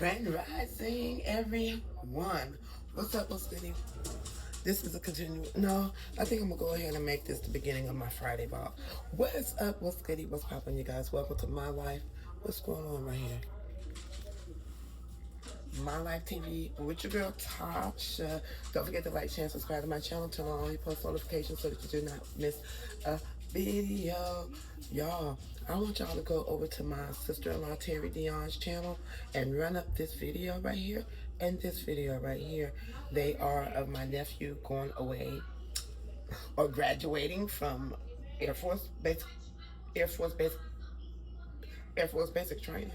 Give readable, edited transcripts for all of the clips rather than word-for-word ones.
Grand Rising, everyone. What's up, what's goody? This is a no, I think I'm gonna go ahead and make this the beginning of my Friday vlog. What's up, what's goody, what's poppin', you guys? Welcome to my life. What's going on right here? My Life TV with your girl Tasha. Don't forget to like, share, and subscribe to my channel. Turn on all your post notifications so that you do not miss a video. Y'all, I want y'all to go over to my sister-in-law Terry Dion's channel and run up this video right here and this video right here. They are of my nephew going away or graduating from Air Force basic training.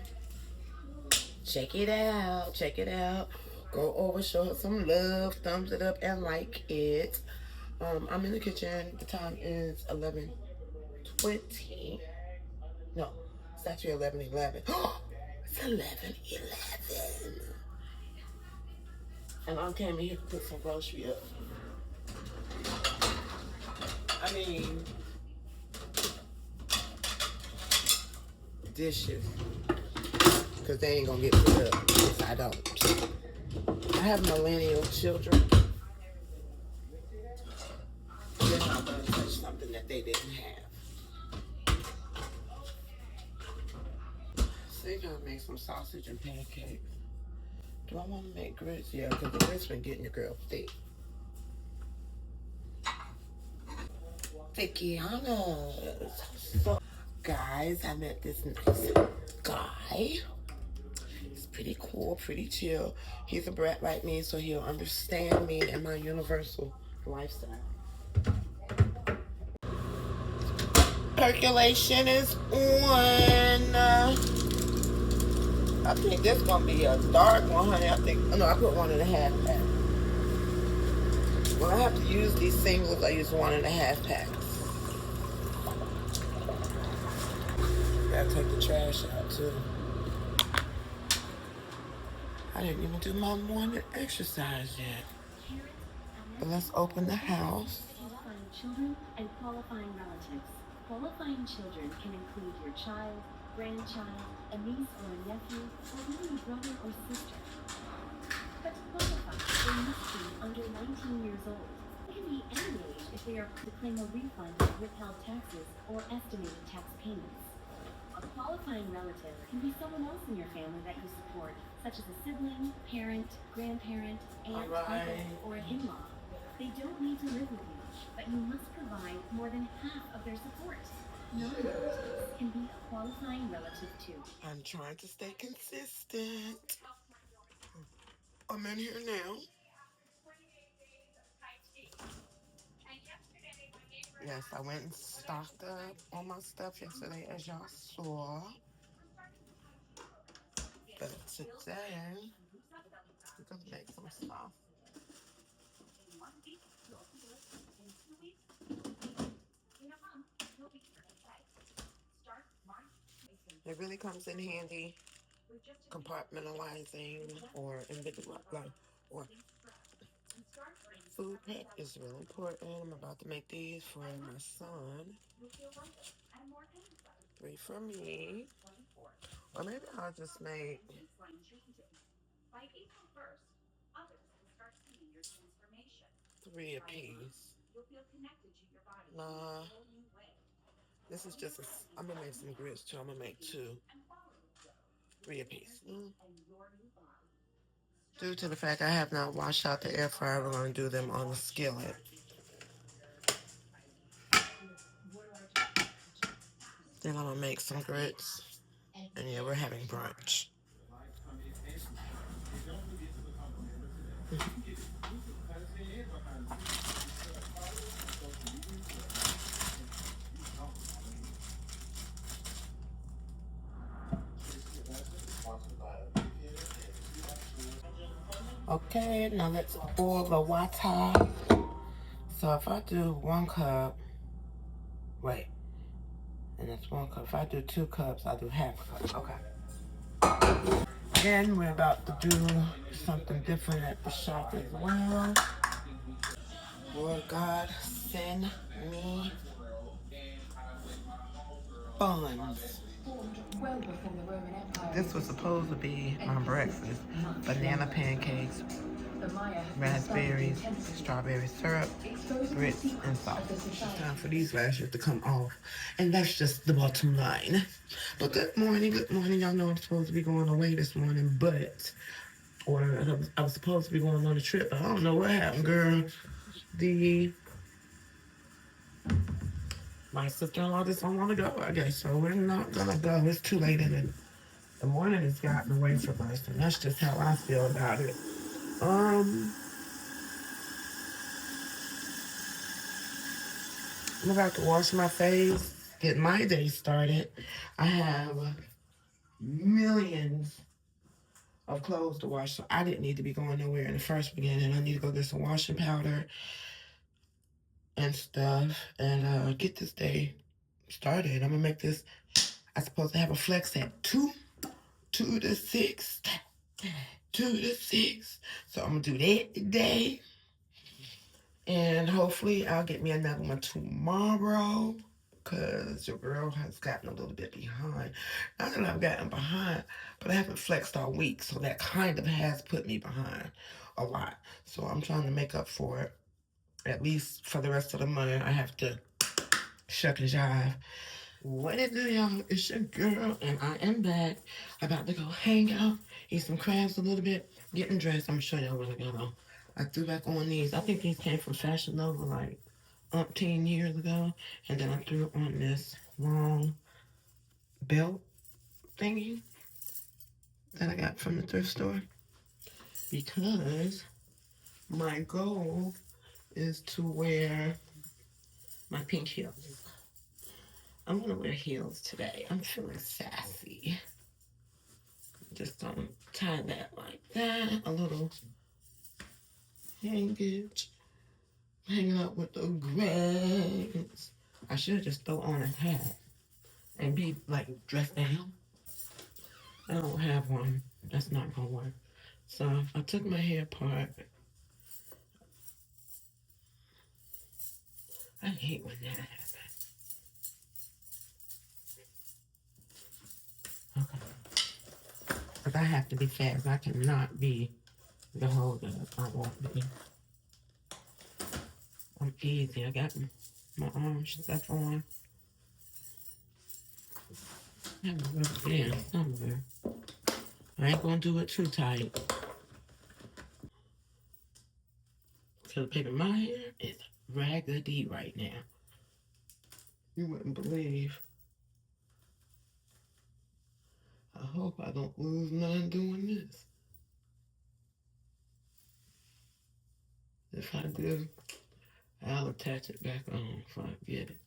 Check it out. Check it out. Go over, show her some love, thumbs it up, and like it. I'm in the kitchen. The time is 11:20. No, it's actually 11:11. It's 11:11. And I came in here to put some grocery up. I mean, dishes. Because they ain't gonna get put up if I don't. I have millennial children. They're not gonna touch something that they didn't have. So they're gonna make some sausage and pancakes. Do I want to make grits? Yeah, because the grits been getting your girl thick. Thickianas. So, guys, I met this nice guy. Pretty cool, pretty chill. He's a brat like me, so he'll understand me and my universal lifestyle. Percolation is on. I think this gonna be a dark one, honey. I put 1.5 pack. When I have to use these singles, I use 1.5 packs. Gotta take the trash out too. I didn't even do my morning exercise yet. But let's open the house. Qualifying children and qualifying relatives. Qualifying children can include your child, grandchild, a niece or a nephew, or even a brother or sister. But to qualify, they must be under 19 years old. It can be any age if they are to claim a refund of withheld taxes or estimated tax payments. A qualifying relative can be someone else in your family that you support, such as a sibling, parent, grandparent, aunt, uncle, or an in-law. They don't need to live with you, but you must provide more than half of their support. Non-relatives can be a qualifying relative too. I'm trying to stay consistent. I'm in here now. Yes, I went and stocked up on my stuff yesterday, as y'all saw. But today, we're going to make some stuff. It really comes in handy compartmentalizing or individualizing or food prep is really important. I'm about to make these for my son. 3 for me. Or maybe I'll just make 3 a piece. Nah. This is just I'm gonna make some grits too. I'm gonna make 2. 3 a piece. Due to the fact I have not washed out the air fryer, we're gonna do them on the skillet. Then I'm gonna make some grits. And yeah, we're having brunch. Okay, now let's boil the water. So if I do 1 cup, wait, and that's 1 cup. If I do 2 cups, I'll do half a cup. Okay. Then we're about to do something different at the shop as well. Lord God, send me buns. Well before the Roman Empire. This was supposed to be my breakfast. Banana pancakes, raspberries, strawberry syrup, grits, and salt. It's time for these lashes to come off. And that's just the bottom line. But good morning, good morning. Y'all know I'm supposed to be going away this morning, I was supposed to be going on a trip, but I don't know what happened, girl. My sister-in-law just don't want to go, I guess, so we're not gonna go. It's too late in the morning has gotten away from us, and that's just how I feel about it. I'm about to wash my face, get my day started. I have millions of clothes to wash, so I didn't need to be going nowhere in the first beginning. I need to go get some washing powder and stuff and get this day started. I'm gonna make this. I'm supposed to have a flex at 2 to 6. 2 to 6. So I'm gonna do that today. And hopefully I'll get me another one tomorrow. Because your girl has gotten a little bit behind. Not that I've gotten behind, but I haven't flexed all week. So that kind of has put me behind a lot. So I'm trying to make up for it. At least for the rest of the month, I have to shuck and jive. What it do, y'all? It's your girl, and I am back. About to go hang out, eat some crabs a little bit, getting dressed. I'm gonna show y'all what I got on. I threw back on these. I think these came from Fashion Nova like 10 years ago. And then I threw on this long belt thingy that I got from the thrift store. Because my goal is to wear my pink heels. I'm gonna wear heels today. I'm feeling sassy. Just gonna tie that like that. A little hangage. Hanging out with the grass. I should just throw on a hat and be like dressed down. I don't have one. That's not gonna work. So I took my hair apart. I hate when that happens. Okay. Because I have to be fast. I cannot be the holder. I won't be. I'm easy. I got my orange stuff on. I have a rubber band somewhere. I ain't gonna do it too tight. Because baby, my hair is raggedy right now. You wouldn't believe. I hope I don't lose none doing this. If I do, I'll attach it back on if I get it.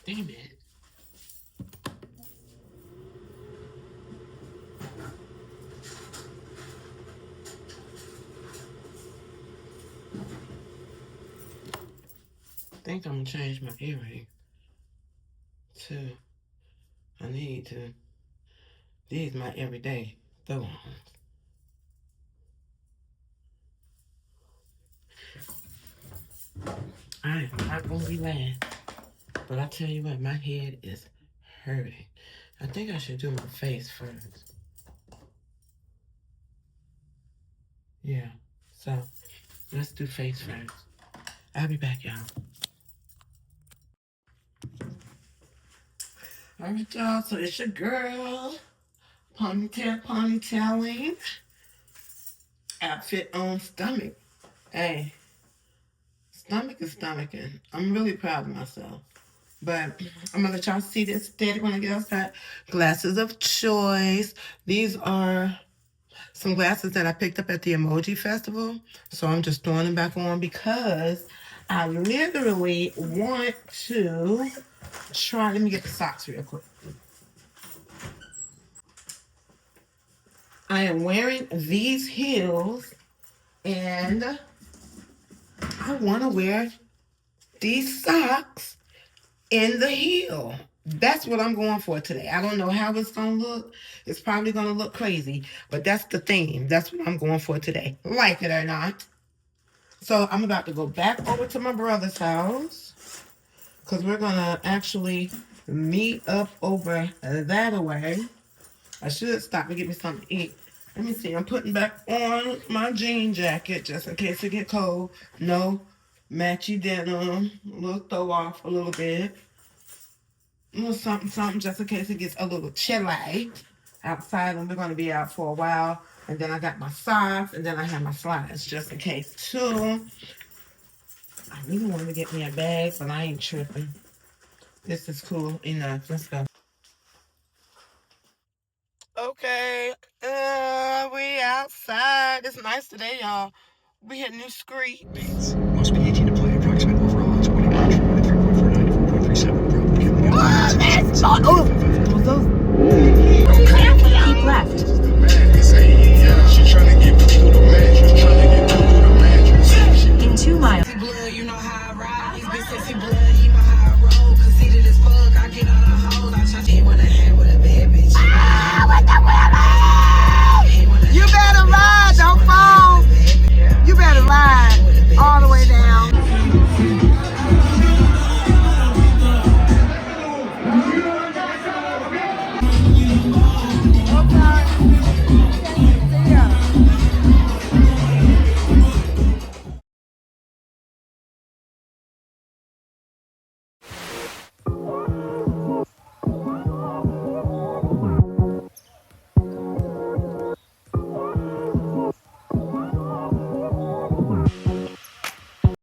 Damn it. I think I'm gonna change my earring too. I need to. These my everyday throw-ons. I am not gonna be lying, but I tell you what, my head is hurting. I think I should do my face first. Yeah, so let's do face first. I'll be back, y'all. Alright, y'all, so it's your girl, ponytailing, outfit on stomach. Hey, stomach is stomaching. I'm really proud of myself. But I'm gonna let y'all see this steady when I get outside. Glasses of choice. These are some glasses that I picked up at the Emoji Festival. So I'm just throwing them back on because I literally want to try. Let me get the socks real quick. I am wearing these heels and I want to wear these socks in the heel. That's what I'm going for today. I don't know how it's going to look. It's probably going to look crazy, but that's the theme. That's what I'm going for today, like it or not. So I'm about to go back over to my brother's house because we're going to actually meet up over that way. I should stop and get me something to eat. Let me see. I'm putting back on my jean jacket just in case it get cold. No matchy denim. A little throw off a little bit. A little something just in case it gets a little chilly outside, and we're going to be out for a while. And then I got my socks, and then I have my slides just in case too. I really want to get me a bag, but I ain't tripping. This is cool enough. Let's go. Okay, we outside. It's nice today, y'all. We hit new streets. Must be 18 to play. Approximate overall odds winning margin 3.49 to 4.37. Probably. Oh, that's not. Oh, those